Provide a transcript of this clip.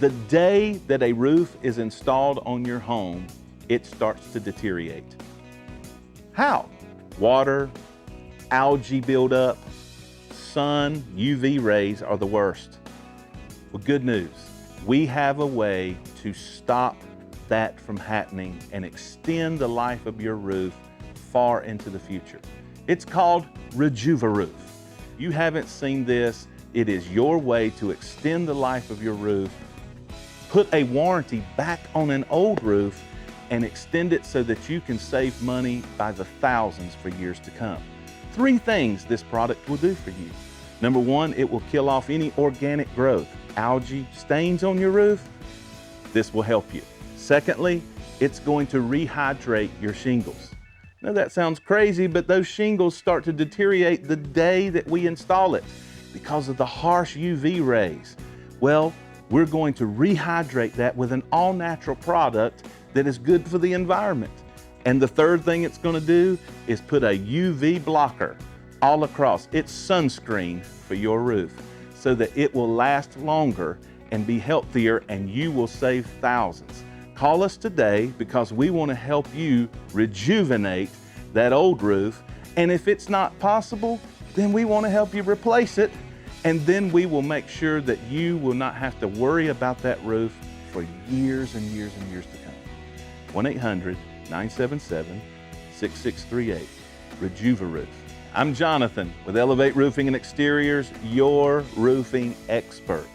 The day that a roof is installed on your home, it starts to deteriorate. How? Water, algae buildup, sun, UV rays are the worst. Well, good news. We have a way to stop that from happening and extend the life of your roof far into the future. It's called REJUVAroofs. You haven't seen this, it is your way to extend the life of your roof, put a warranty back on an old roof, and extend it so that you can save money by the thousands for years to come. 3 things this product will do for you. Number 1, it will kill off any organic growth, algae, stains on your roof. This will help you. Secondly, it's going to rehydrate your shingles. Now that sounds crazy, but those shingles start to deteriorate the day that we install it because of the harsh UV rays. Well, we're going to rehydrate that with an all-natural product that is good for the environment. And the third thing it's going to do is put a UV blocker all across. It's sunscreen for your roof so that it will last longer and be healthier, and you will save thousands. Call us today because we want to help you rejuvenate that old roof. And if it's not possible, then we want to help you replace it. And then we will make sure that you will not have to worry about that roof for years and years and years to come. 1-800-977-6638. REJUVAroofs. I'm Jonathan with Elevate Roofing and Exteriors, your roofing expert.